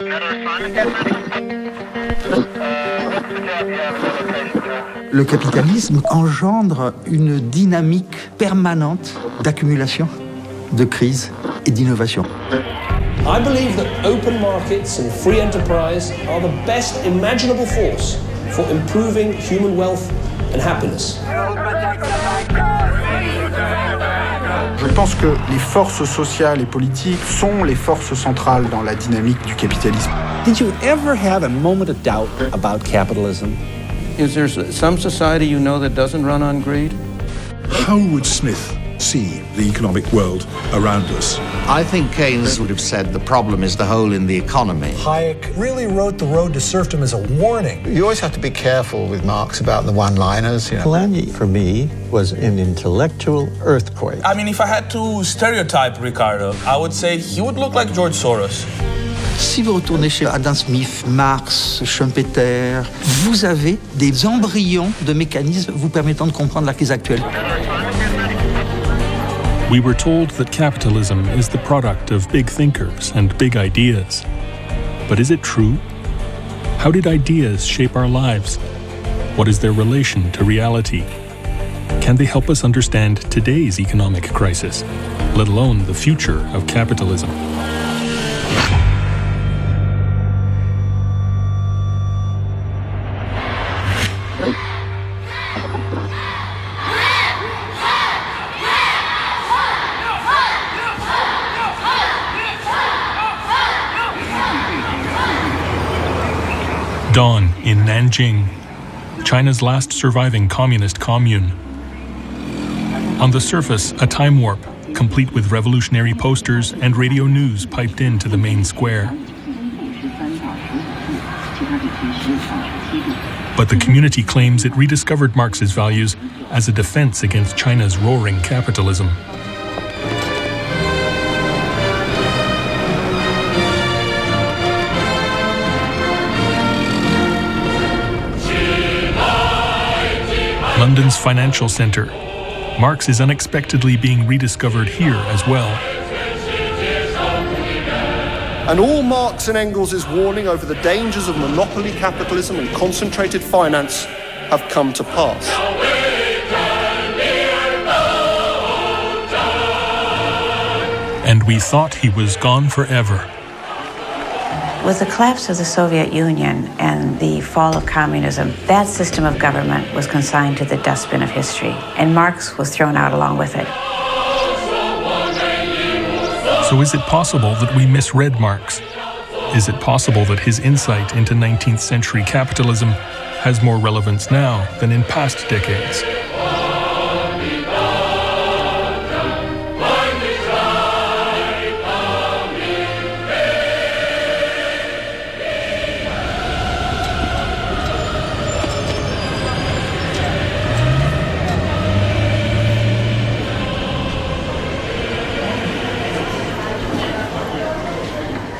Le capitalisme engendre une dynamique permanente d'accumulation, de crise et d'innovation. I believe that open markets and free enterprise are the best imaginable force for improving human wealth and happiness. Je pense que les forces sociales et politiques sont les forces centrales dans la dynamique du capitalisme. Did you ever have a moment of doubt about capitalism? Is there some society you know that doesn't run on greed? How would Smith see the economic world around us? I think Keynes would have said the problem is the hole in the economy. Hayek really wrote The Road to Serfdom as a warning. You always have to be careful with Marx about the one-liners. Polanyi, for me, was an intellectual earthquake. I mean, if I had to stereotype Ricardo, I would say he would look like George Soros. Si vous retournez chez Adam Smith, Marx, Schumpeter, vous avez des embryons de mécanismes vous permettant de comprendre la crise actuelle. We were told that capitalism is the product of big thinkers and big ideas. But is it true? How did ideas shape our lives? What is their relation to reality? Can they help us understand today's economic crisis, let alone the future of capitalism? Dawn in Nanjing, China's last surviving communist commune. On the surface, a time warp, complete with revolutionary posters and radio news piped into the main square. But the community claims it rediscovered Marx's values as a defense against China's roaring capitalism. London's financial centre. Marx is unexpectedly being rediscovered here as well. And all Marx and Engels' warning over the dangers of monopoly capitalism and concentrated finance have come to pass. And we thought he was gone forever. With the collapse of the Soviet Union and the fall of communism, that system of government was consigned to the dustbin of history, and Marx was thrown out along with it. So is it possible that we misread Marx? Is it possible that his insight into 19th century capitalism has more relevance now than in past decades?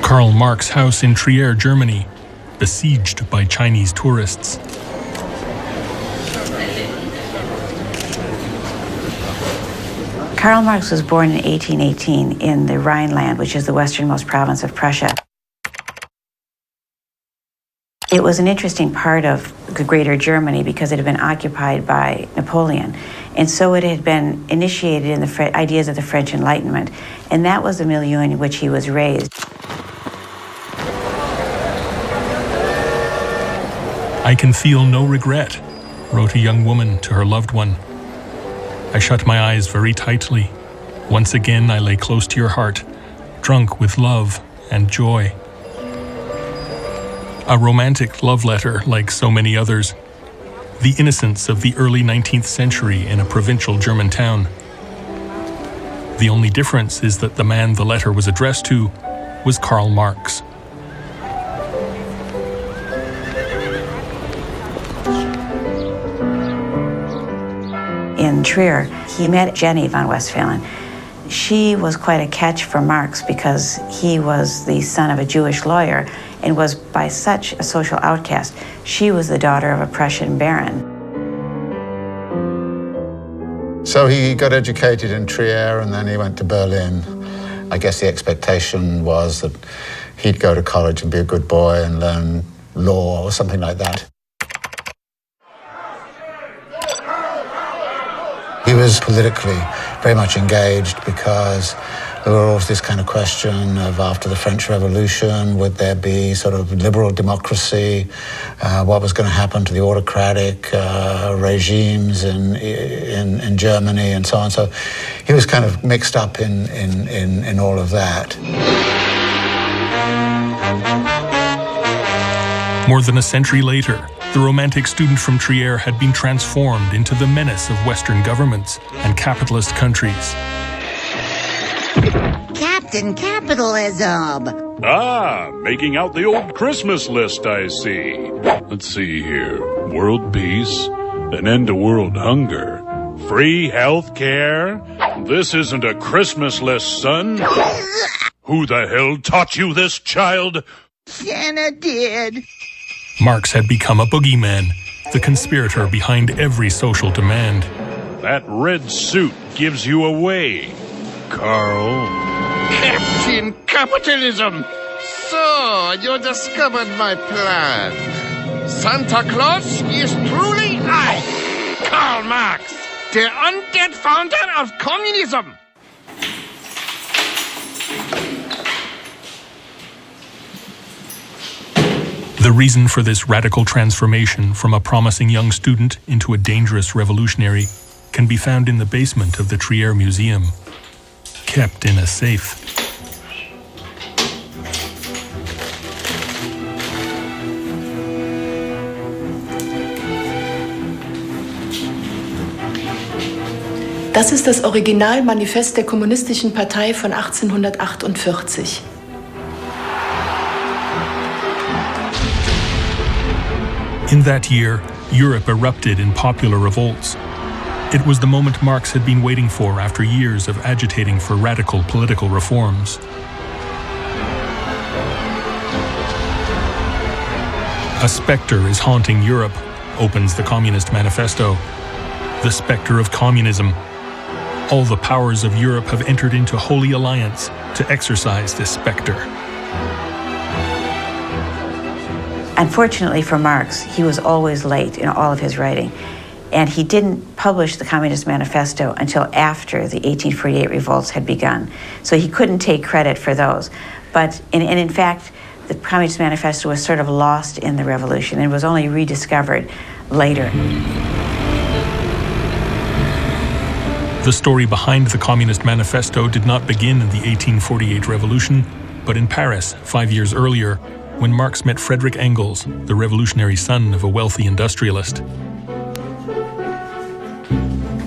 Karl Marx house in Trier, Germany, besieged by Chinese tourists. Karl Marx was born in 1818 in the Rhineland, which is the westernmost province of Prussia. It was an interesting part of the Greater Germany because it had been occupied by Napoleon. And so it had been initiated in the ideas of the French Enlightenment. And that was the milieu in which he was raised. I can feel no regret, wrote a young woman to her loved one. I shut my eyes very tightly. Once again, I lay close to your heart, drunk with love and joy. A romantic love letter like so many others. The innocence of the early 19th century in a provincial German town. The only difference is that the man the letter was addressed to was Karl Marx. In Trier, he met Jenny von Westphalen. She was quite a catch for Marx because he was the son of a Jewish lawyer and was by such a social outcast. She was the daughter of a Prussian baron. So he got educated in Trier and then he went to Berlin. I guess the expectation was that he'd go to college and be a good boy and learn law or something like that. He was politically very much engaged because there were always this kind of question of, after the French Revolution, would there be sort of liberal democracy? What was going to happen to the autocratic regimes in Germany and so on? So he was kind of mixed up in all of that. More than a century later, the Romantic student from Trier had been transformed into the menace of Western governments and capitalist countries. Captain Capitalism! Ah, making out the old Christmas list, I see. Let's see here. World peace, an end to world hunger, free health care. This isn't a Christmas list, son. Who the hell taught you this, child? Santa did. Marx had become a boogeyman, the conspirator behind every social demand. That red suit gives you away, Carl. Captain Capitalism! So, you discovered my plan. Santa Claus is truly I, Karl Marx, the undead founder of communism. The reason for this radical transformation from a promising young student into a dangerous revolutionary can be found in the basement of the Trier Museum, kept in a safe. Das ist das Originalmanifest der Kommunistischen Partei von 1848. In that year, Europe erupted in popular revolts. It was the moment Marx had been waiting for after years of agitating for radical political reforms. A specter is haunting Europe, opens the Communist Manifesto. The specter of communism. All the powers of Europe have entered into holy alliance to exorcise this specter. Unfortunately for Marx, he was always late in all of his writing, and he didn't publish the Communist Manifesto until after the 1848 revolts had begun. So he couldn't take credit for those. But in fact, the Communist Manifesto was sort of lost in the revolution and was only rediscovered later. The story behind the Communist Manifesto did not begin in the 1848 revolution, but in Paris 5 years earlier, when Marx met Friedrich Engels, the revolutionary son of a wealthy industrialist.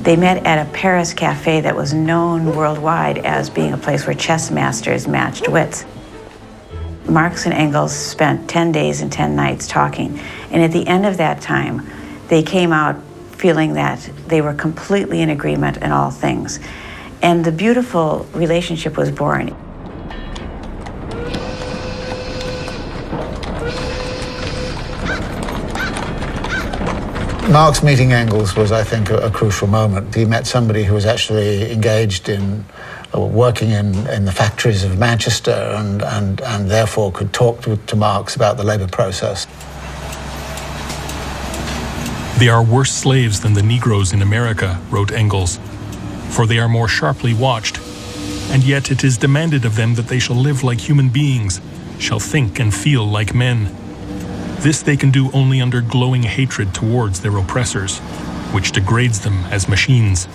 They met at a Paris cafe that was known worldwide as being a place where chess masters matched wits. Marx and Engels spent 10 days and 10 nights talking, and at the end of that time, they came out feeling that they were completely in agreement in all things. And the beautiful relationship was born. Marx meeting Engels was, I think, a crucial moment. He met somebody who was actually engaged in working in the factories of Manchester and therefore could talk to Marx about the labor process. They are worse slaves than the Negroes in America, wrote Engels, for they are more sharply watched, and yet it is demanded of them that they shall live like human beings, shall think and feel like men. This they can do only under glowing hatred towards their oppressors, which degrades them as machines.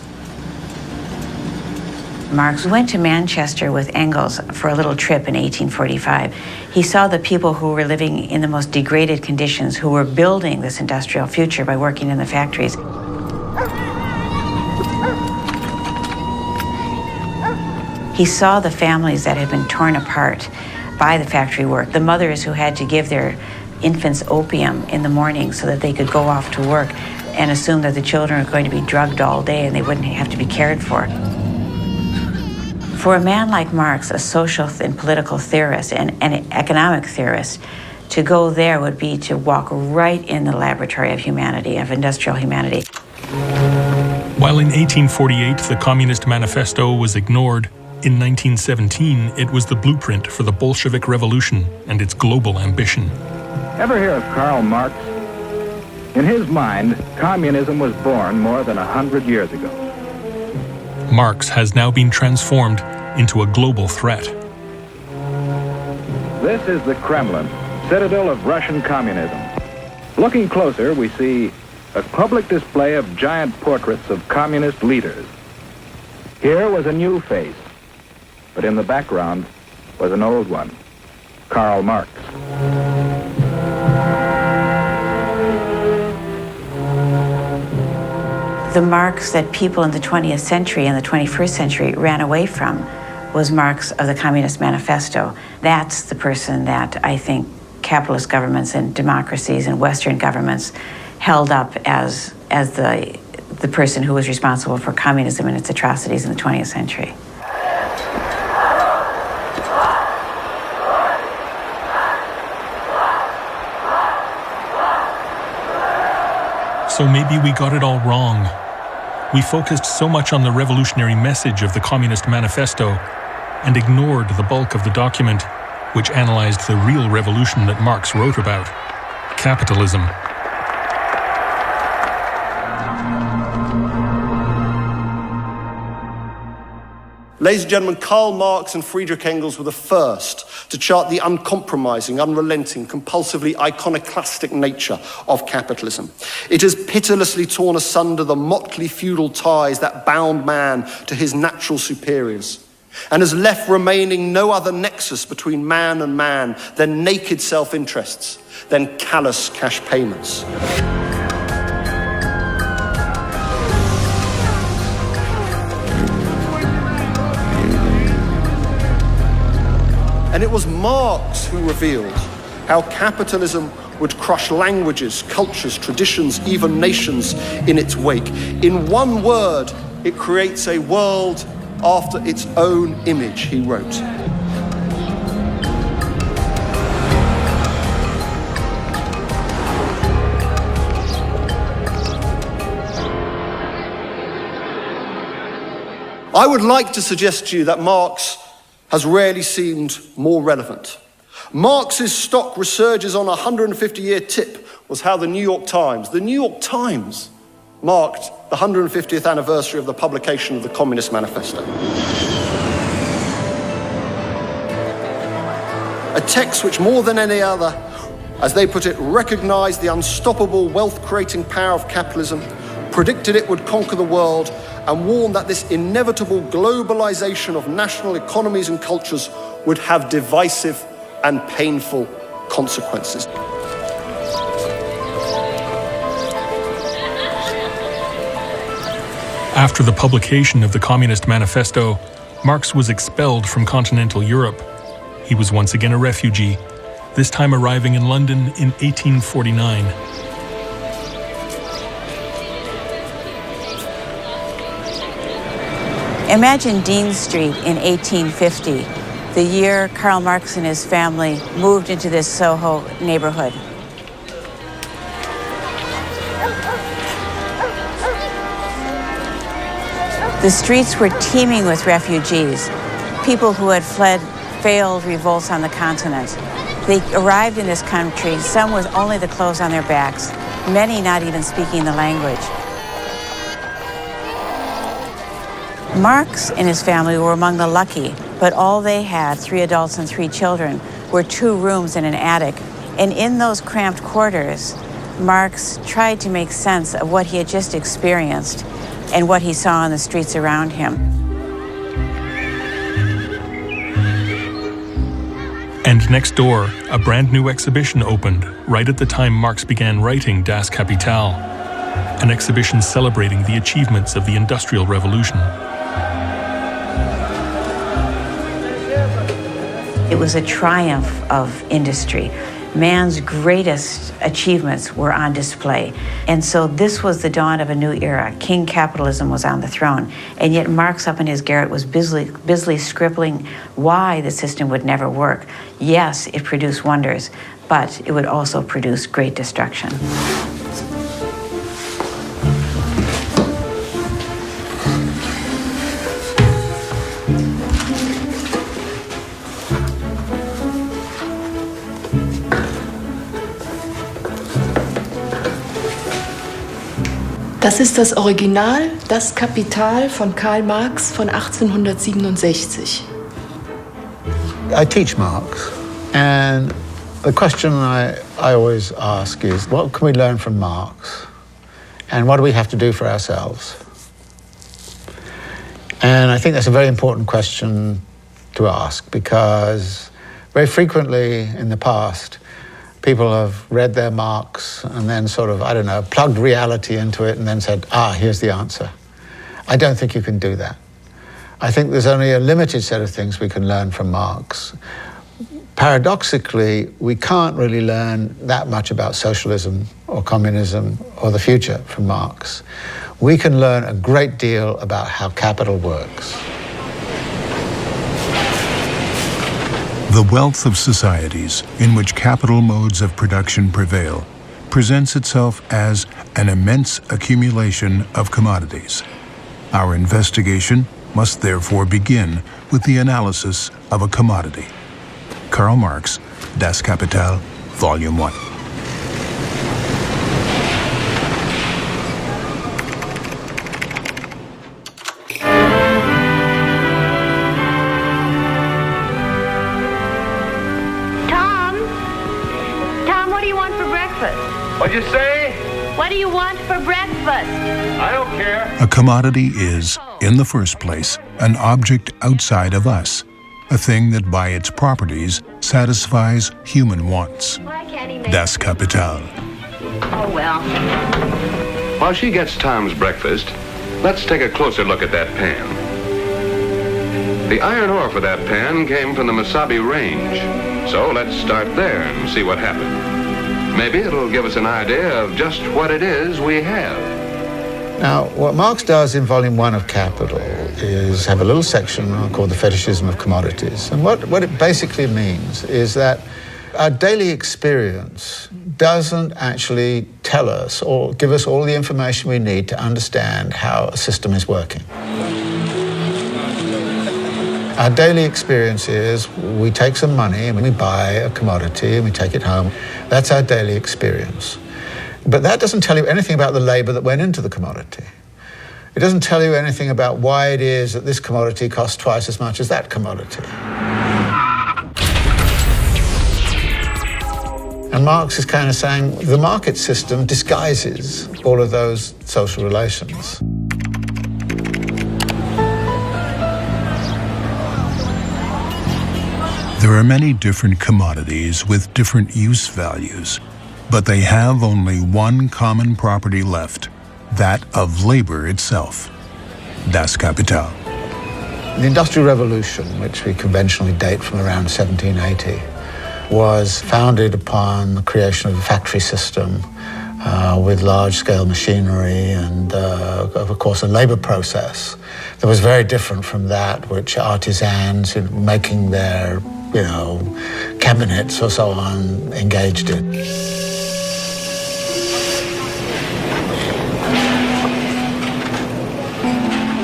Marx went to Manchester with Engels for a little trip in 1845. He saw the people who were living in the most degraded conditions, who were building this industrial future by working in the factories. He saw the families that had been torn apart by the factory work, the mothers who had to give their infants opium in the morning so that they could go off to work and assume that the children were going to be drugged all day and they wouldn't have to be cared for. For a man like Marx, a social and political theorist and an economic theorist, to go there would be to walk right in the laboratory of humanity, of industrial humanity. While in 1848 the Communist Manifesto was ignored, In 1917, it was the blueprint for the Bolshevik Revolution and its global ambition. Ever hear of Karl Marx? In his mind, communism was born more than 100 years ago. Marx has now been transformed into a global threat. This is the Kremlin, citadel of Russian communism. Looking closer, we see a public display of giant portraits of communist leaders. Here was a new face, but in the background was an old one, Karl Marx. The Marx that people in the 20th century and the 21st century ran away from was Marx of the Communist Manifesto. That's the person that I think capitalist governments and democracies and Western governments held up as the person who was responsible for communism and its atrocities in the 20th century. So maybe we got it all wrong. We focused so much on the revolutionary message of the Communist Manifesto and ignored the bulk of the document, which analyzed the real revolution that Marx wrote about, capitalism. Ladies and gentlemen, Karl Marx and Friedrich Engels were the first to chart the uncompromising, unrelenting, compulsively iconoclastic nature of capitalism. It has pitilessly torn asunder the motley feudal ties that bound man to his natural superiors, and has left remaining no other nexus between man and man than naked self-interests, than callous cash payments. And it was Marx who revealed how capitalism would crush languages, cultures, traditions, even nations in its wake. In one word, it creates a world after its own image, he wrote. I would like to suggest to you that Marx has rarely seemed more relevant. Marx's stock resurges on a 150-year tip was how the New York Times marked the 150th anniversary of the publication of the Communist Manifesto. A text which more than any other, as they put it, recognized the unstoppable wealth-creating power of capitalism, predicted it would conquer the world, and warned that this inevitable globalization of national economies and cultures would have divisive and painful consequences. After the publication of the Communist Manifesto, Marx was expelled from continental Europe. He was once again a refugee, this time arriving in London in 1849. Imagine Dean Street in 1850, the year Karl Marx and his family moved into this Soho neighborhood. The streets were teeming with refugees, people who had fled failed revolts on the continent. They arrived in this country, some with only the clothes on their backs, many not even speaking the language. Marx and his family were among the lucky, but all they had, 3 adults and 3 children, were 2 rooms and an attic. And in those cramped quarters, Marx tried to make sense of what he had just experienced and what he saw on the streets around him. And next door, a brand new exhibition opened right at the time Marx began writing Das Kapital, an exhibition celebrating the achievements of the Industrial Revolution. It was a triumph of industry. Man's greatest achievements were on display. And so this was the dawn of a new era. King capitalism was on the throne. And yet Marx up in his garret was busily scribbling why the system would never work. Yes, it produced wonders, but it would also produce great destruction. Das ist das Original, das Kapital von Karl Marx von 1867. I teach Marx, and the question I always ask is, what can we learn from Marx? And what do we have to do for ourselves? And I think that's a very important question to ask, because very frequently in the past, people have read their Marx and then sort of, I don't know, plugged reality into it and then said, here's the answer. I don't think you can do that. I think there's only a limited set of things we can learn from Marx. Paradoxically, we can't really learn that much about socialism or communism or the future from Marx. We can learn a great deal about how capital works. The wealth of societies in which capital modes of production prevail presents itself as an immense accumulation of commodities. Our investigation must therefore begin with the analysis of a commodity. Karl Marx, Das Kapital, Volume 1. Tom, what do you want for breakfast? What'd you say? What do you want for breakfast? I don't care. A commodity is, in the first place, an object outside of us, a thing that by its properties satisfies human wants. Why can't he make Das Kapital. Oh, well. While she gets Tom's breakfast, let's take a closer look at that pan. The iron ore for that pan came from the Mesabi Range. So let's start there and see what happened. Maybe it'll give us an idea of just what it is we have. Now, what Marx does in Volume 1 of Capital is have a little section called the Fetishism of Commodities. And what it basically means is that our daily experience doesn't actually tell us or give us all the information we need to understand how a system is working. Our daily experience is we take some money and we buy a commodity and we take it home. That's our daily experience. But that doesn't tell you anything about the labor that went into the commodity. It doesn't tell you anything about why it is that this commodity costs twice as much as that commodity. And Marx is kind of saying the market system disguises all of those social relations. There are many different commodities with different use values, but they have only one common property left, that of labor itself. Das Kapital. The Industrial Revolution, which we conventionally date from around 1780, was founded upon the creation of a factory system with large-scale machinery and, of course, a labor process that was very different from that which artisans making their, cabinets or so on engaged in.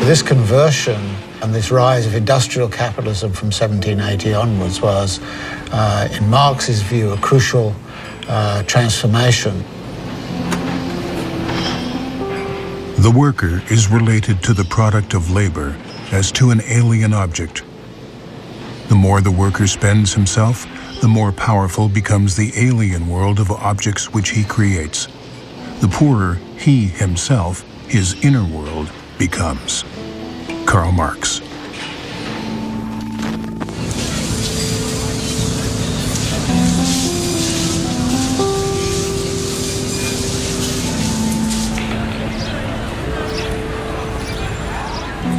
This conversion and this rise of industrial capitalism from 1780 onwards was, in Marx's view, a crucial transformation. The worker is related to the product of labor as to an alien object. The more the worker spends himself, the more powerful becomes the alien world of objects which he creates. The poorer he himself, his inner world, becomes. Karl Marx.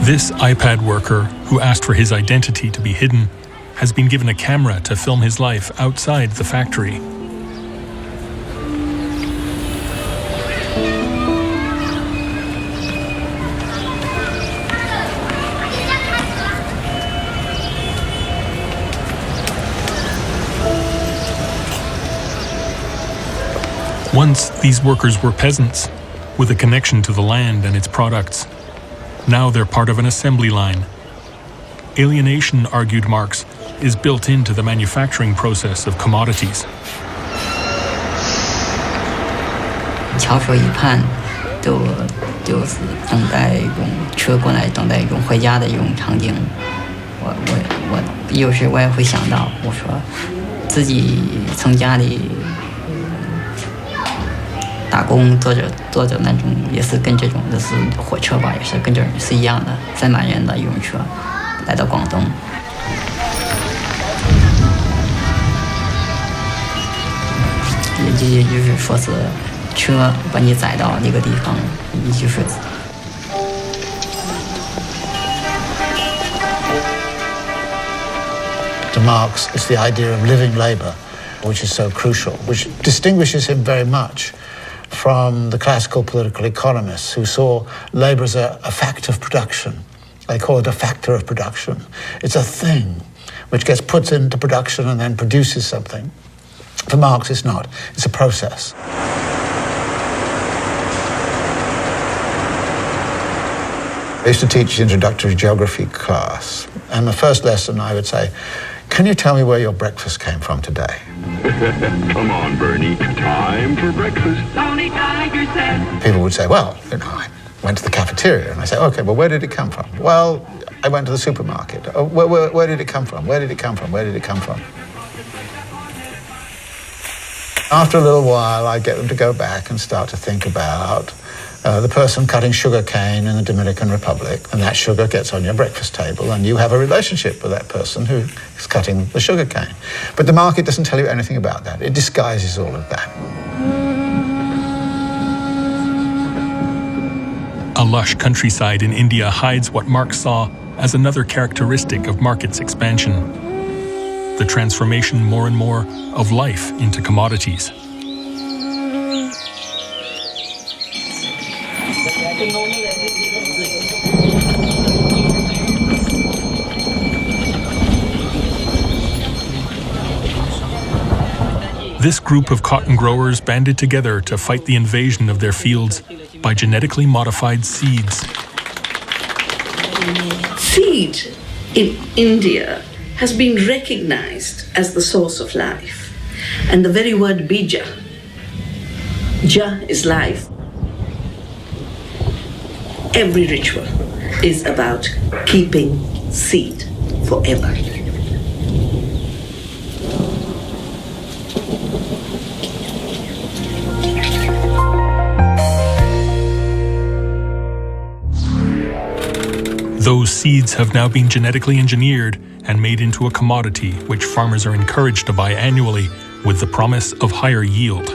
This iPad worker, who asked for his identity to be hidden, has been given a camera to film his life outside the factory. Once, these workers were peasants, with a connection to the land and its products. Now they're part of an assembly line. Alienation, argued Marx, is built into the manufacturing process of commodities. 翘首以盼，都就是等待一种车过来，等待一种回家的一种场景。我有时我也会想到，我说自己从家里打工做着那种，也是跟这种就是火车吧，也是跟这种是一样的，3万元的一种车来到广东。也就是说是车把你载到那个地方，你就是。To Marx, it's the idea of living labour, which is so crucial, which distinguishes him very much from the classical political economists who saw labour as a fact of production. They call it a factor of production. It's a thing which gets put into production and then produces something. For Marx, it's not. It's a process. I used to teach introductory geography class, and the first lesson I would say, can you tell me where your breakfast came from today? Come on, Bernie. Time for breakfast. Tony Tiger said. People would say, well, I went to the cafeteria. And I say, okay, well, where did it come from? Well, I went to the supermarket. Oh, where did it come from? Where did it come from? Where did it come from? After a little while, I get them to go back and start to think about the person cutting sugar cane in the Dominican Republic, and that sugar gets on your breakfast table, and you have a relationship with that person who is cutting the sugar cane. But the market doesn't tell you anything about that. It disguises all of that. A lush countryside in India hides what Marx saw as another characteristic of market's expansion: the transformation more and more of life into commodities. This group of cotton growers banded together to fight the invasion of their fields by genetically modified seeds. Seed in India has been recognized as the source of life. And the very word bija, ja is life. Every ritual is about keeping seed forever. Those seeds have now been genetically engineered and made into a commodity which farmers are encouraged to buy annually with the promise of higher yield.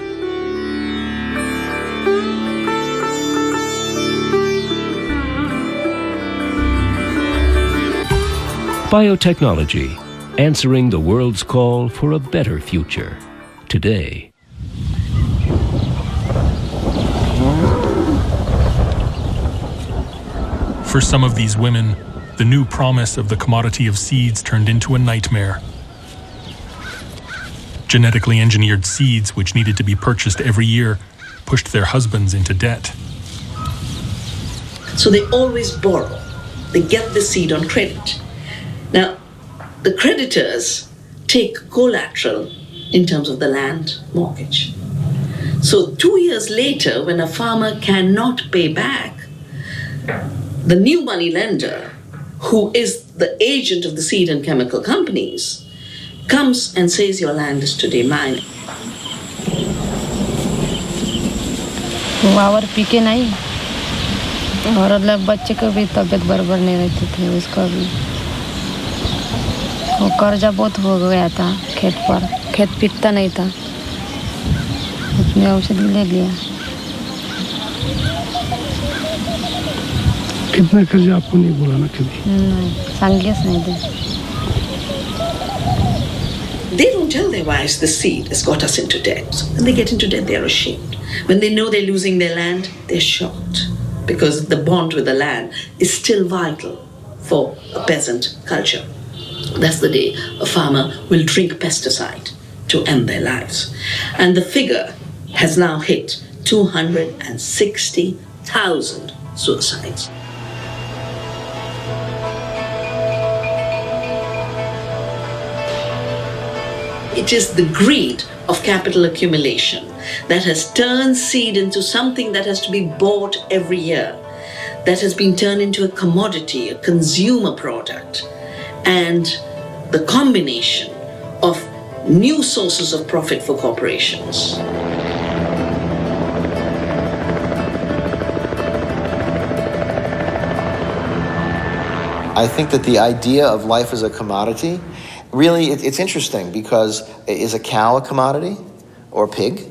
Biotechnology, answering the world's call for a better future, today. For some of these women, the new promise of the commodity of seeds turned into a nightmare. Genetically engineered seeds, which needed to be purchased every year, pushed their husbands into debt. So they always borrow. They get the seed on credit. Now, the creditors take collateral in terms of the land mortgage. So 2 years later, when a farmer cannot pay back, the new money lender, who is the agent of the seed and chemical companies, comes and says your land is today mine. वावर पीके नहीं और मतलब बच्चे को भी तबीयत बराबर नहीं रहती थी उसका भी वो कर्जा बहुत हो गया था खेत पर खेत पिकता नहीं था उसने औषधि ले लिया कितना कर्जा आपको नहीं बोला ना कभी नहीं सांगेस नहीं दे They don't tell their wives the seed has got us into debt. When they get into debt, they're ashamed. When they know they're losing their land, they're shocked because the bond with the land is still vital for a peasant culture. That's the day a farmer will drink pesticide to end their lives. And the figure has now hit 260,000 suicides. It is the greed of capital accumulation that has turned seed into something that has to be bought every year, that has been turned into a commodity, a consumer product, and the combination of new sources of profit for corporations. I think that the idea of life as a commodity, really, it's interesting because is a cow a commodity or a pig?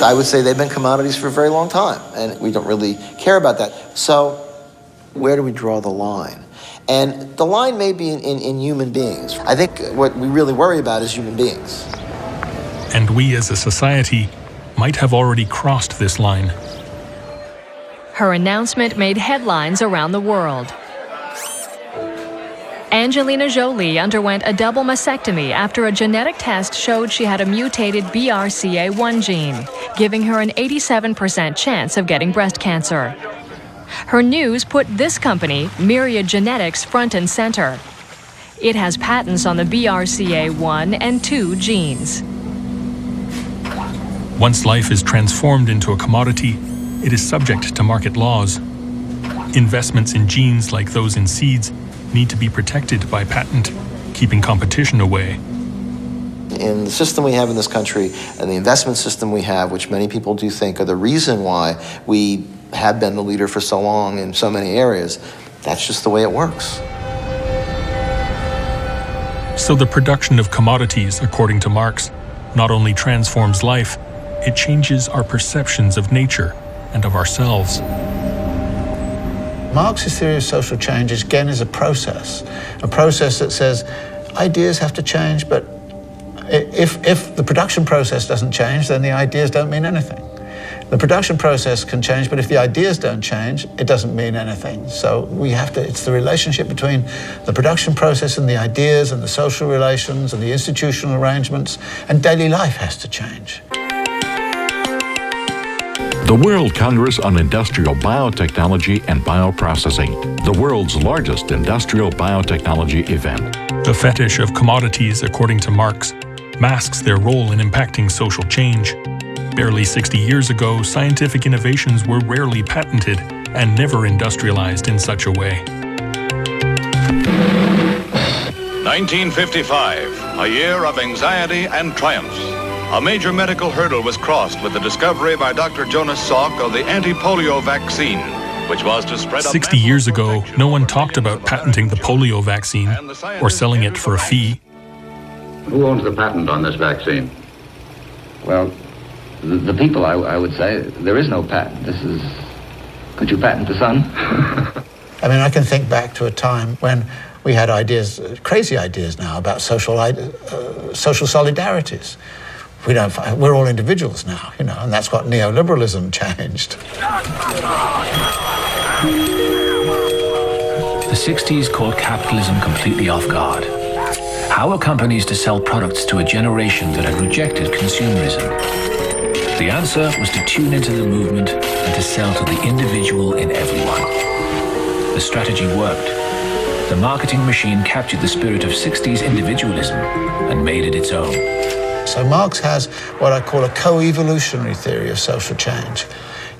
I would say they've been commodities for a very long time, and we don't really care about that. So where do we draw the line? And the line may be in human beings. I think what we really worry about is human beings. And we as a society might have already crossed this line. Her announcement made headlines around the world. Angelina Jolie underwent a double mastectomy after a genetic test showed she had a mutated BRCA1 gene, giving her an 87% chance of getting breast cancer. Her news put this company, Myriad Genetics, front and center. It has patents on the BRCA1 and 2 genes. Once life is transformed into a commodity, it is subject to market laws. Investments in genes like those in seeds need to be protected by patent, keeping competition away. In the system we have in this country and the investment system we have, which many people do think are the reason why we have been the leader for so long in so many areas, that's just the way it works. So the production of commodities, according to Marx, not only transforms life, it changes our perceptions of nature and of ourselves. Marx's theory of social change, again, is a process that says ideas have to change, but if the production process doesn't change, then the ideas don't mean anything. The production process can change, but if the ideas don't change, it doesn't mean anything. So it's the relationship between the production process and the ideas and the social relations and the institutional arrangements, and daily life has to change. The World Congress on Industrial Biotechnology and Bioprocessing, the world's largest industrial biotechnology event. The fetish of commodities, according to Marx, masks their role in impacting social change. Barely 60 years ago, scientific innovations were rarely patented and never industrialized in such a way. 1955, a year of anxiety and triumphs. A major medical hurdle was crossed with the discovery by Dr. Jonas Salk of the anti-polio vaccine, which was to spread 60 years ago, no one talked about patenting the polio vaccine or selling it for a fee. Who owns the patent on this vaccine? Well, the people, I would say. There is no patent. Could you patent the sun? I mean, I can think back to a time when we had ideas, crazy ideas now, about social solidarities. We're all individuals now, and that's what neoliberalism changed. The 60s caught capitalism completely off guard. How were companies to sell products to a generation that had rejected consumerism? The answer was to tune into the movement and to sell to the individual in everyone. The strategy worked. The marketing machine captured the spirit of 60s individualism and made it its own. So Marx has what I call a co-evolutionary theory of social change.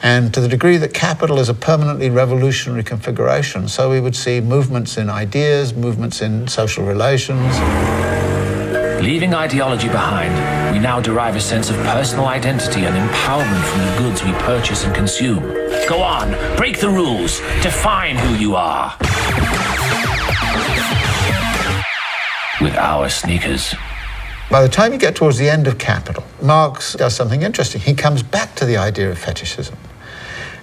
And to the degree that capital is a permanently revolutionary configuration, so we would see movements in ideas, movements in social relations. Leaving ideology behind, we now derive a sense of personal identity and empowerment from the goods we purchase and consume. Go on, break the rules, define who you are. With our sneakers. By the time you get towards the end of Capital, Marx does something interesting. He comes back to the idea of fetishism.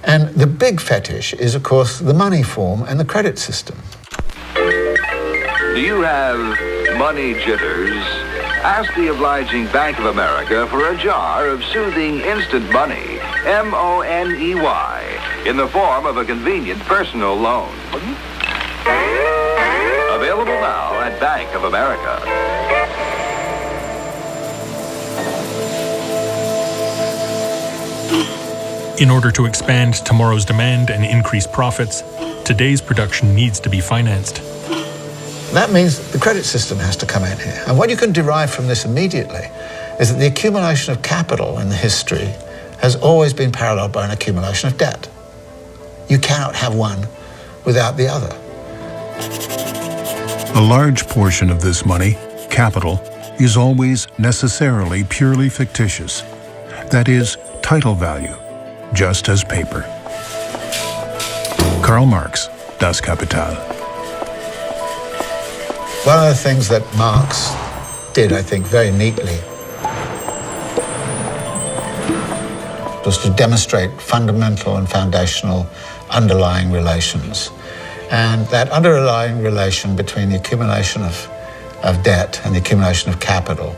And the big fetish is, of course, the money form and the credit system. Do you have money jitters? Ask the obliging Bank of America for a jar of soothing instant money, M-O-N-E-Y, in the form of a convenient personal loan. Available now at Bank of America. In order to expand tomorrow's demand and increase profits, today's production needs to be financed. That means the credit system has to come in here. And what you can derive from this immediately is that the accumulation of capital in the history has always been paralleled by an accumulation of debt. You cannot have one without the other. A large portion of this money, capital, is always necessarily purely fictitious. That is, title value, just as paper. Karl Marx, Das Kapital. One of the things that Marx did, I think, very neatly was to demonstrate fundamental and foundational underlying relations. And that underlying relation between the accumulation of debt and the accumulation of capital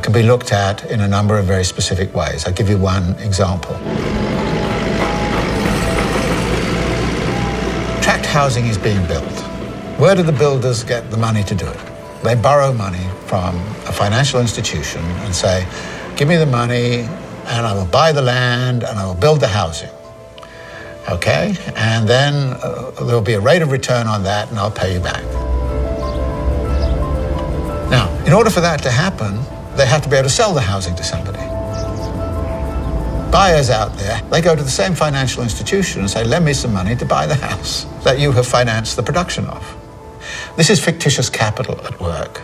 can be looked at in a number of very specific ways. I'll give you one example. Tract housing is being built. Where do the builders get the money to do it? They borrow money from a financial institution and say, give me the money and I will buy the land and I will build the housing. Okay? And then there'll be a rate of return on that and I'll pay you back. Now, in order for that to happen, they have to be able to sell the housing to somebody. Buyers out there, they go to the same financial institution and say, lend me some money to buy the house that you have financed the production of. This is fictitious capital at work,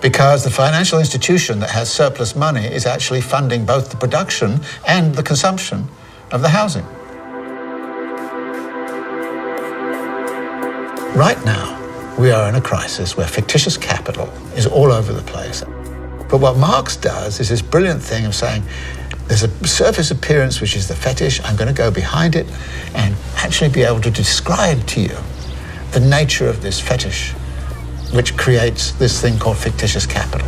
because the financial institution that has surplus money is actually funding both the production and the consumption of the housing. Right now, we are in a crisis where fictitious capital is all over the place. But what Marx does is this brilliant thing of saying, there's a surface appearance which is the fetish. I'm going to go behind it and actually be able to describe to you the nature of this fetish, which creates this thing called fictitious capital.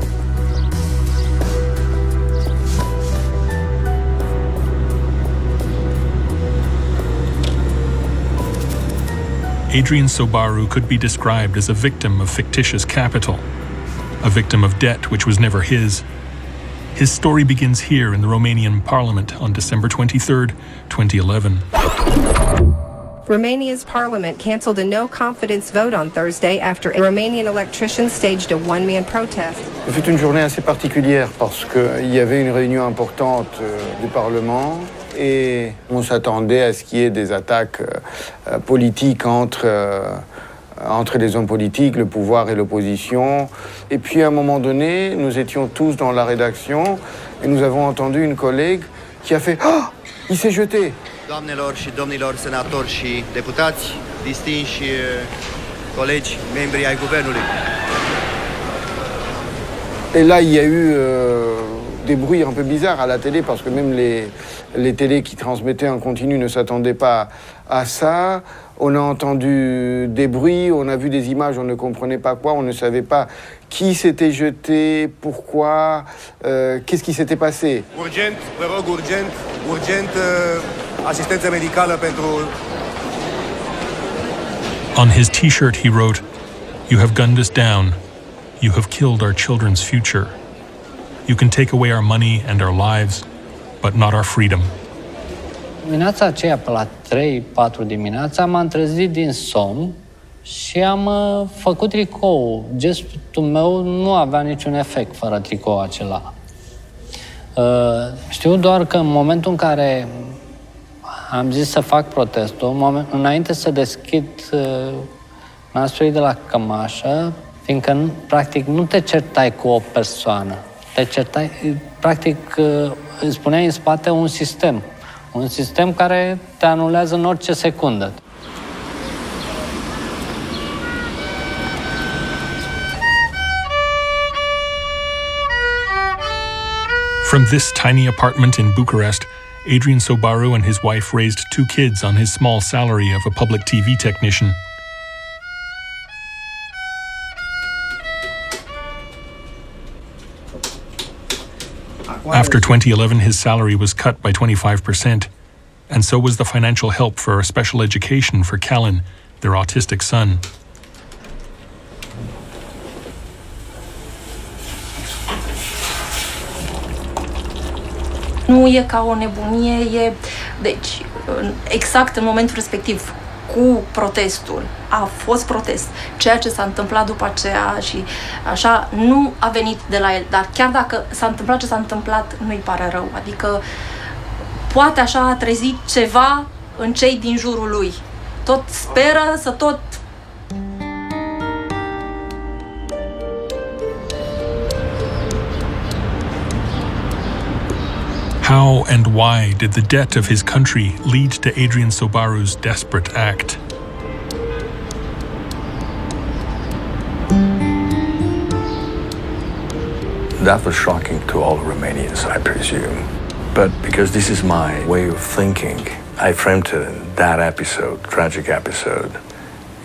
Adrian Sobaru could be described as a victim of fictitious capital, a victim of debt which was never his. His story begins here in the Romanian parliament on December 23rd, 2011. Romania's parliament canceled a no-confidence vote on Thursday after Romanian electricians staged a one-man protest. C'est une journée assez particulière parce qu'il y avait une réunion importante du Parlement et on s'attendait à ce qu'il y ait des attaques politiques entre les hommes politiques, le pouvoir et l'opposition. Et puis à un moment donné, nous étions tous dans la rédaction et nous avons entendu une collègue qui a fait « Ah, il s'est jeté !» Doamnelor și domnilor senatori și deputați, distinși colegi, membri ai guvernului. Et là, il y a eu des bruits un peu bizarres à la télé parce que même les télés qui transmettaient en continu ne s'attendaient pas à ça. On a entendu des bruits, on a vu des images, on ne comprenait pas quoi, on ne savait pas qui s'était jeté, pourquoi, qu'est-ce qui s'était passé. Urgent, vă rog, urgent, asistență medicală pentru... On his t-shirt he wrote, "You have gunned us down. You have killed our children's future. You can take away our money and our lives, but not our freedom." Dimineața aceea, pe la 3-4 dimineața, m-am trezit din somn și am făcut tricou. Gestul meu nu avea niciun efect fără tricou acela. Știu doar că în momentul în care am zis să fac protestul, înainte să deschid nasul de la cămașă, fiindcă, practic, nu te certai cu o persoană. Te certai, practic, îți spuneai în spate un sistem. Un sistem care te anulează în orice secundă. From this tiny apartment in Bucharest, Adrian Sobaru and his wife raised 2 kids on his small salary of a public TV technician. After 2011, his salary was cut by 25%, and so was the financial help for special education for Calin, their autistic son. Nu e ca o nebunie, e Deci, exact în momentul respectiv, cu protestul, a fost protest. Ceea ce s-a întâmplat după aceea și așa, nu a venit de la el. Dar chiar dacă s-a întâmplat ce s-a întâmplat, nu-i pare rău. Adică, poate așa a trezit ceva în cei din jurul lui. Tot speră să tot... How and why did the debt of his country lead to Adrian Sobaru's desperate act? That was shocking to all Romanians, I presume. But because this is my way of thinking, I framed that episode, tragic episode,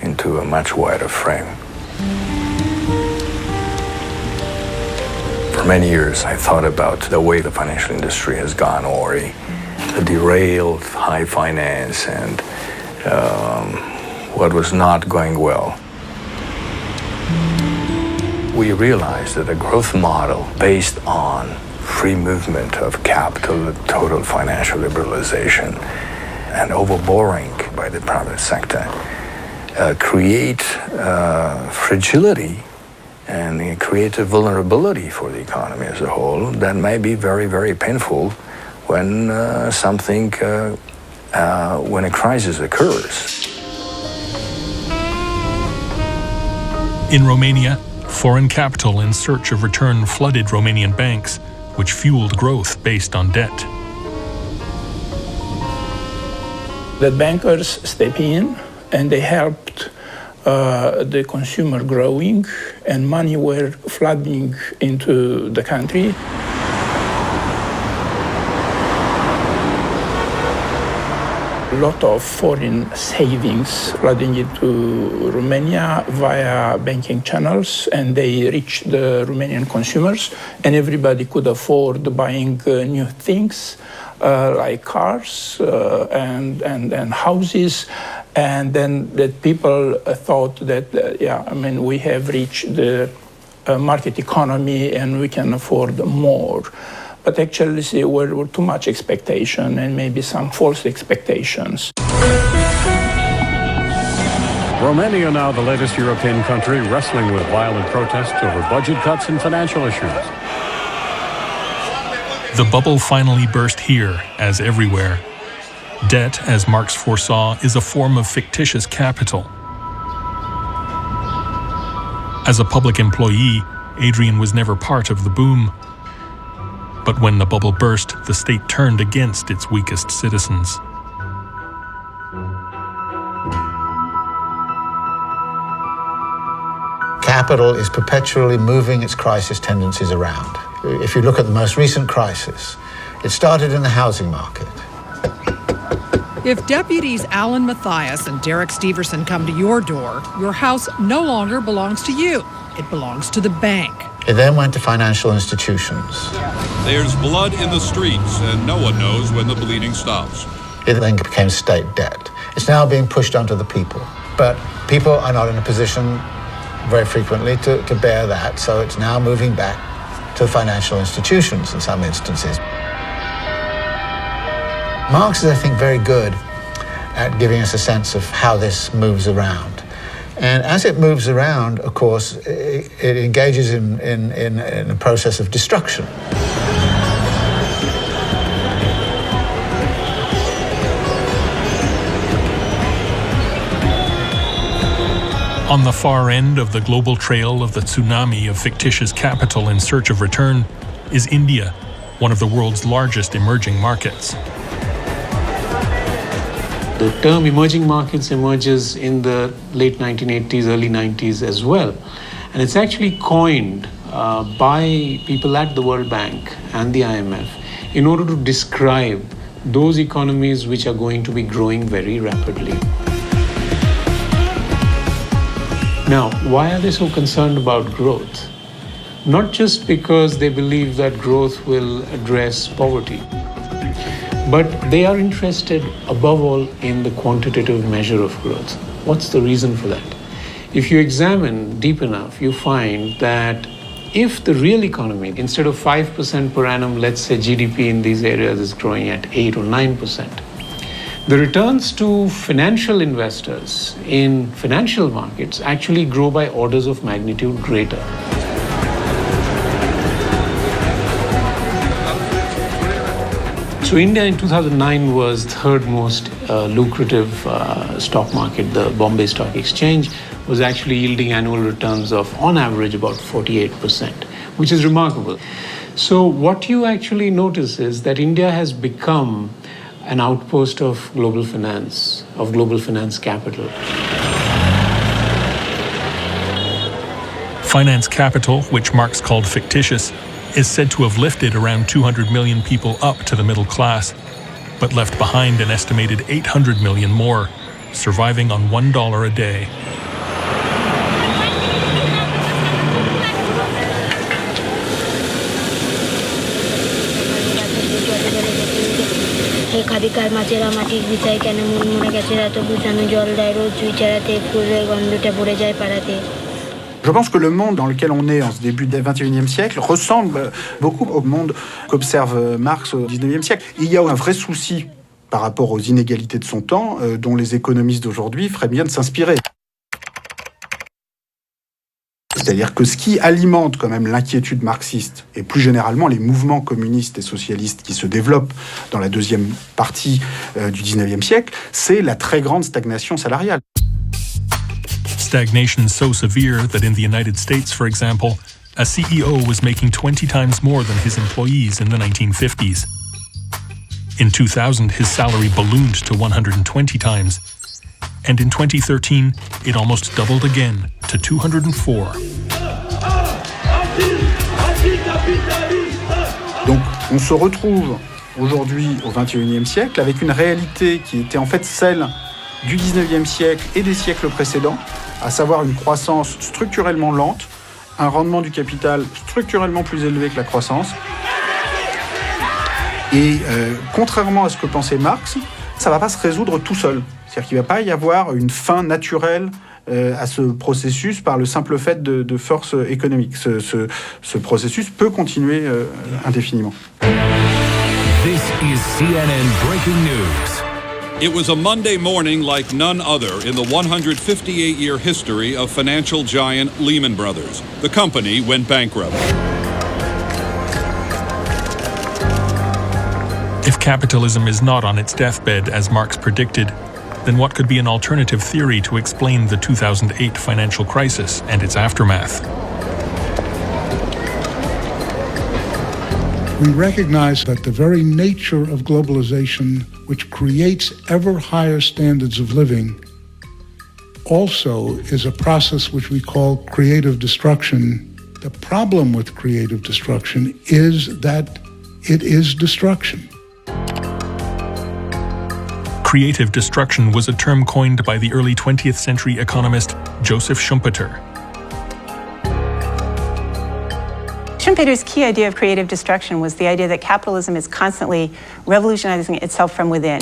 into a much wider frame. For many years, I thought about the way the financial industry has gone awry, the derailed high finance, and what was not going well. We realized that a growth model based on free movement of capital, total financial liberalization, and overborrowing by the private sector create fragility and create a vulnerability for the economy as a whole that may be very, very painful when when a crisis occurs. In Romania, foreign capital in search of return flooded Romanian banks, which fueled growth based on debt. The bankers stepped in and they helped the consumer growing, and money were flooding into the country. A lot of foreign savings flooding into Romania via banking channels, and they reached the Romanian consumers, and everybody could afford buying new things like cars and houses. And then that people thought that, we have reached the market economy and we can afford more. But actually, there were too much expectation and maybe some false expectations. Romania, now the latest European country wrestling with violent protests over budget cuts and financial issues. The bubble finally burst here, as everywhere. Debt, as Marx foresaw, is a form of fictitious capital. As a public employee, Adrian was never part of the boom. But when the bubble burst, the state turned against its weakest citizens. Capital is perpetually moving its crisis tendencies around. If you look at the most recent crisis, it started in the housing market. If deputies Alan Mathias and Derek Steverson come to your door, your house no longer belongs to you. It belongs to the bank. It then went to financial institutions. There's blood in the streets, and no one knows when the bleeding stops. It then became state debt. It's now being pushed onto the people. But people are not in a position very frequently to bear that, so it's now moving back to the financial institutions in some instances. Marx is, I think, very good at giving us a sense of how this moves around. And as it moves around, of course, it engages in a process of destruction. On the far end of the global trail of the tsunami of fictitious capital in search of return is India, one of the world's largest emerging markets. The term emerging markets emerges in the late 1980s, early 90s as well. And it's actually coined by people at the World Bank and the IMF in order to describe those economies which are going to be growing very rapidly. Now, why are they so concerned about growth? Not just because they believe that growth will address poverty, but they are interested above all in the quantitative measure of growth. What's the reason for that? If you examine deep enough, you find that if the real economy, instead of 5% per annum, let's say GDP in these areas is growing at 8 or 9%, The returns to financial investors in financial markets actually grow by orders of magnitude greater. So India in 2009 was third most lucrative stock market. The Bombay Stock Exchange was actually yielding annual returns of, on average, about 48%, which is remarkable. So what you actually notice is that India has become an outpost of global finance capital. Finance capital, which Marx called fictitious, is said to have lifted around 200 million people up to the middle class, but left behind an estimated 800 million more, surviving on $1 a day. Je pense que le monde dans lequel on est en ce début du XXIe siècle ressemble beaucoup au monde qu'observe Marx au XIXe siècle. Il y a un vrai souci par rapport aux inégalités de son temps dont les économistes d'aujourd'hui feraient bien de s'inspirer. C'est-à-dire que ce qui alimente quand même l'inquiétude marxiste, et plus généralement les mouvements communistes et socialistes qui se développent dans la deuxième partie du XIXe siècle, c'est la très grande stagnation salariale. Stagnation so severe that in the United States, for example, a CEO was making 20 times more than his employees in the 1950s. In 2000, his salary ballooned to 120 times. And in 2013, it almost doubled again to 204. Donc, on se retrouve aujourd'hui au XXIe siècle avec une réalité qui était en fait celle du XIXe siècle et des siècles précédents, à savoir une croissance structurellement lente, un rendement du capital structurellement plus élevé que la croissance. Et contrairement à ce que pensait Marx, ça ne va pas se résoudre tout seul. C'est-à-dire qu'il ne va pas y avoir une fin naturelle à ce processus par le simple fait de force économique. Ce processus peut continuer indéfiniment. This is CNN Breaking News. It was a Monday morning like none other in the 158-year history of financial giant Lehman Brothers. The company went bankrupt. If capitalism is not on its deathbed, as Marx predicted, then what could be an alternative theory to explain the 2008 financial crisis and its aftermath? We recognize that the very nature of globalization, which creates ever higher standards of living, also is a process which we call creative destruction. The problem with creative destruction is that it is destruction. Creative destruction was a term coined by the early 20th century economist Joseph Schumpeter. Schumpeter's key idea of creative destruction was the idea that capitalism is constantly revolutionizing itself from within.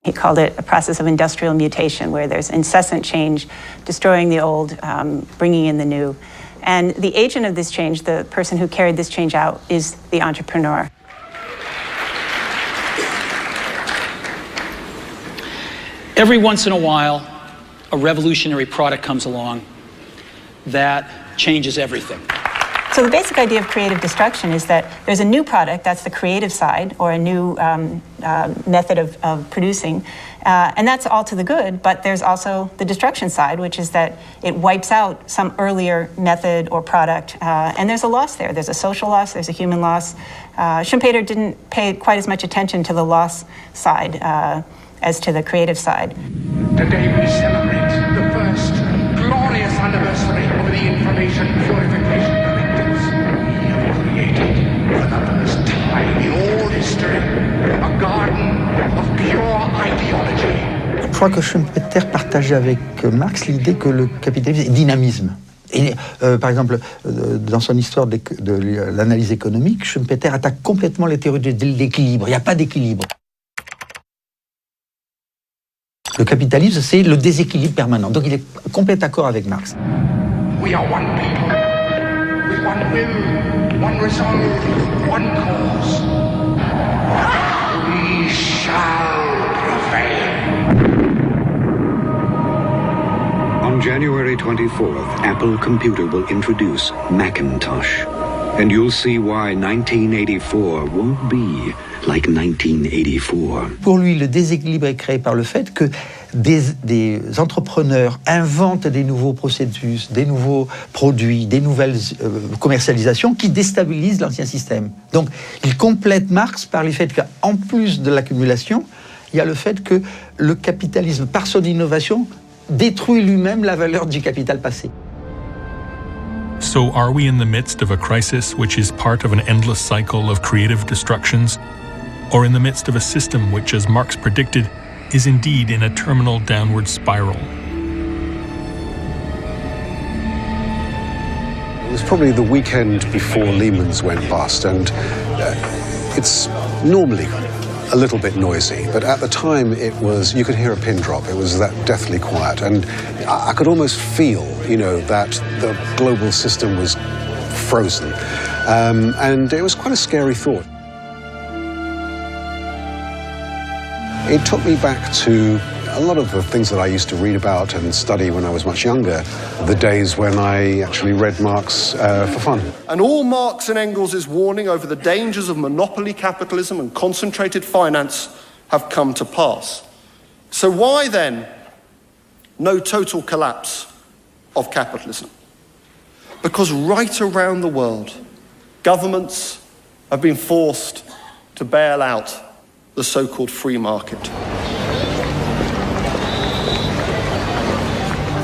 He called it a process of industrial mutation, where there's incessant change, destroying the old, bringing in the new. And the agent of this change, the person who carried this change out, is the entrepreneur. Every once in a while, a revolutionary product comes along that changes everything. So the basic idea of creative destruction is that there's a new product, that's the creative side, or a new method of producing, and that's all to the good, but there's also the destruction side, which is that it wipes out some earlier method or product, and there's a loss there. There's a social loss, there's a human loss. Schumpeter didn't pay quite as much attention to the loss side as to the creative side. Today we celebrate the first glorious anniversary of the information purification directives. We have created, for the first time in all history, a garden of pure ideology. Je crois que Schumpeter partageait avec Marx l'idée que le capitalisme est dynamisme. Et, par exemple, dans son histoire de l'analyse économique, Schumpeter attaque complètement les théories de l'équilibre. Il n'y a pas d'équilibre. Le capitalisme, c'est le déséquilibre permanent. Donc il est complètement d'accord avec Marx. We are one people, with one will, one resolve, one cause. we shall prevail. On January 24th, Apple Computer will introduce Macintosh. And you'll see why 1984 won't be like 1984. Pour lui, le déséquilibre est créé par le fait que des entrepreneurs inventent des nouveaux processus, des nouveaux produits, des nouvelles commercialisations qui déstabilisent l'ancien système. Donc, il complète Marx par le fait qu'en plus de l'accumulation, il y a le fait que le capitalisme, par son innovation, détruit lui-même la valeur du capital passé. So are we in the midst of a crisis which is part of an endless cycle of creative destructions? Or in the midst of a system which, as Marx predicted, is indeed in a terminal downward spiral? It was probably the weekend before Lehman's went bust, and it's normally a little bit noisy, but at the time it was, you could hear a pin drop. It was that deathly quiet, and I could almost feel, that the global system was frozen, and it was quite a scary thought. It took me back to a lot of the things that I used to read about and study when I was much younger, the days when I actually read Marx for fun. And all Marx and Engels' warning over the dangers of monopoly capitalism and concentrated finance have come to pass. So why then no total collapse of capitalism? Because right around the world, governments have been forced to bail out the so-called free market.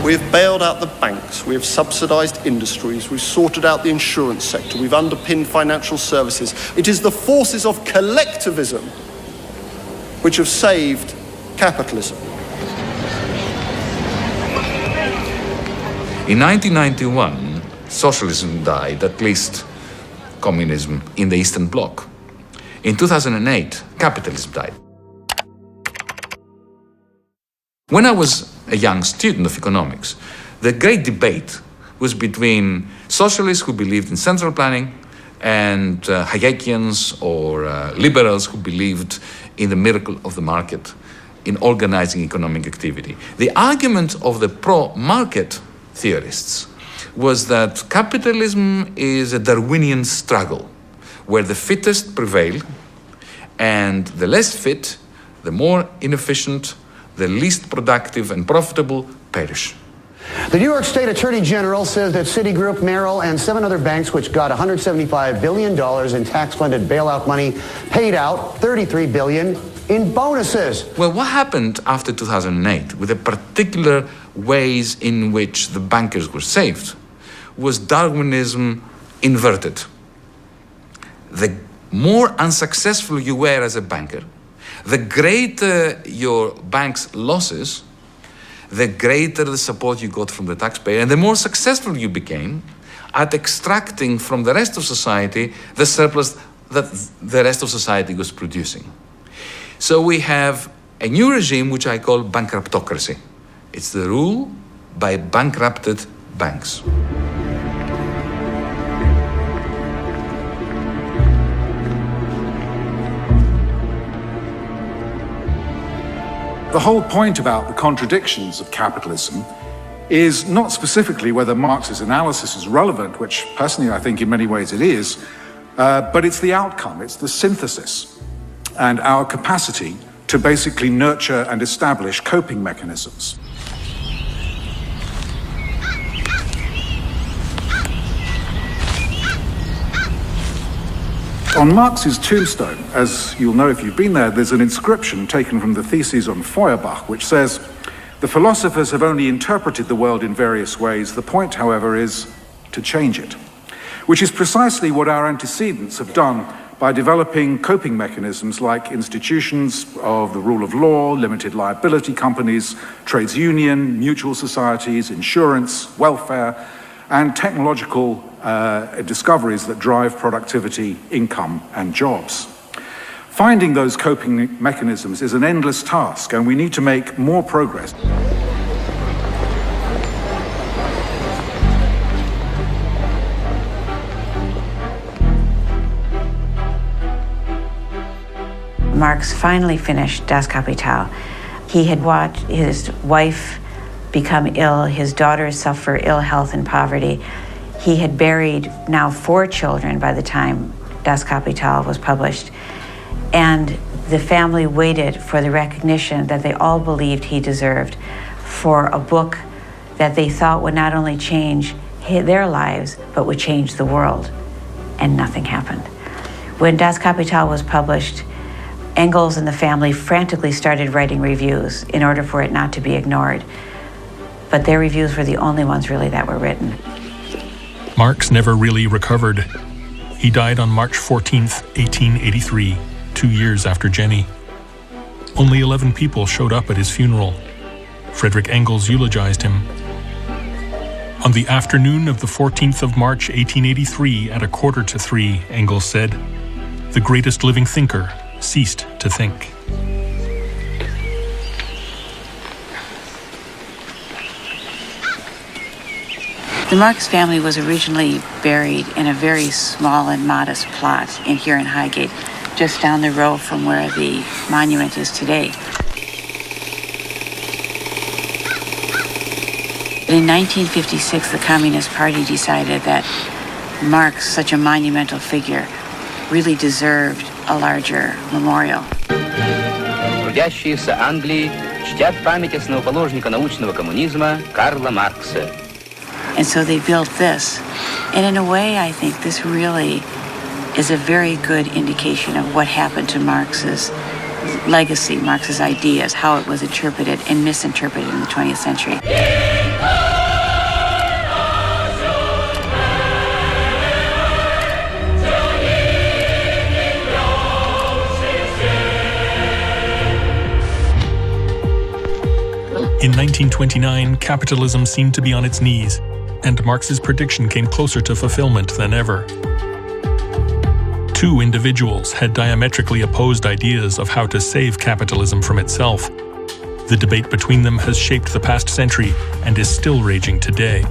We have bailed out the banks, we have subsidized industries, we've sorted out the insurance sector, we've underpinned financial services. It is the forces of collectivism which have saved capitalism. In 1991, socialism died, at least communism in the Eastern Bloc. In 2008, capitalism died. When I was a young student of economics, the great debate was between socialists who believed in central planning and Hayekians or liberals who believed in the miracle of the market, in organizing economic activity. The argument of the pro-market theorists was that capitalism is a Darwinian struggle where the fittest prevail and the less fit, the more inefficient, the least productive and profitable perish. The New York State Attorney General says that Citigroup, Merrill, and 7 other banks, which got $175 billion in tax-funded bailout money, paid out $33 billion in bonuses. Well, what happened after 2008 with the particular ways in which the bankers were saved was Darwinism inverted. The more unsuccessful you were as a banker, the greater your bank's losses, the greater the support you got from the taxpayer, and the more successful you became at extracting from the rest of society the surplus that the rest of society was producing. So we have a new regime which I call bankruptocracy. It's the rule by bankrupted banks. The whole point about the contradictions of capitalism is not specifically whether Marx's analysis is relevant, which personally I think in many ways it is, but it's the outcome, it's the synthesis, and our capacity to basically nurture and establish coping mechanisms. On Marx's tombstone, as you'll know if you've been there, there's an inscription taken from the Theses on Feuerbach, which says, "The philosophers have only interpreted the world in various ways. The point, however, is to change it," which is precisely what our antecedents have done by developing coping mechanisms like institutions of the rule of law, limited liability companies, trades union, mutual societies, insurance, welfare, and technological discoveries that drive productivity, income, and jobs. Finding those coping mechanisms is an endless task, and we need to make more progress. Marx finally finished Das Kapital, he had watched his wife become ill, his daughters suffer ill health and poverty. He had buried now 4 children by the time Das Kapital was published. And the family waited for the recognition that they all believed he deserved for a book that they thought would not only change their lives, but would change the world. And nothing happened. When Das Kapital was published, Engels and the family frantically started writing reviews in order for it not to be ignored. But their reviews were the only ones really that were written. Marx never really recovered. He died on March 14th, 1883, 2 years after Jenny. Only 11 people showed up at his funeral. Friedrich Engels eulogized him. On the afternoon of the 14th of March, 1883, at 2:45, Engels said, "The greatest living thinker ceased to think." The Marx family was originally buried in a very small and modest plot here in Highgate, just down the road from where the monument is today. In 1956, the Communist Party decided that Marx, such a monumental figure, really deserved a larger memorial. Трудящиеся Англии чтят память основоположника научного коммунизма Карла Маркса. And so they built this. And in a way, I think this really is a very good indication of what happened to Marx's legacy, Marx's ideas, how it was interpreted and misinterpreted in the 20th century. In 1929, capitalism seemed to be on its knees, and Marx's prediction came closer to fulfillment than ever. 2 individuals had diametrically opposed ideas of how to save capitalism from itself. The debate between them has shaped the past century and is still raging today.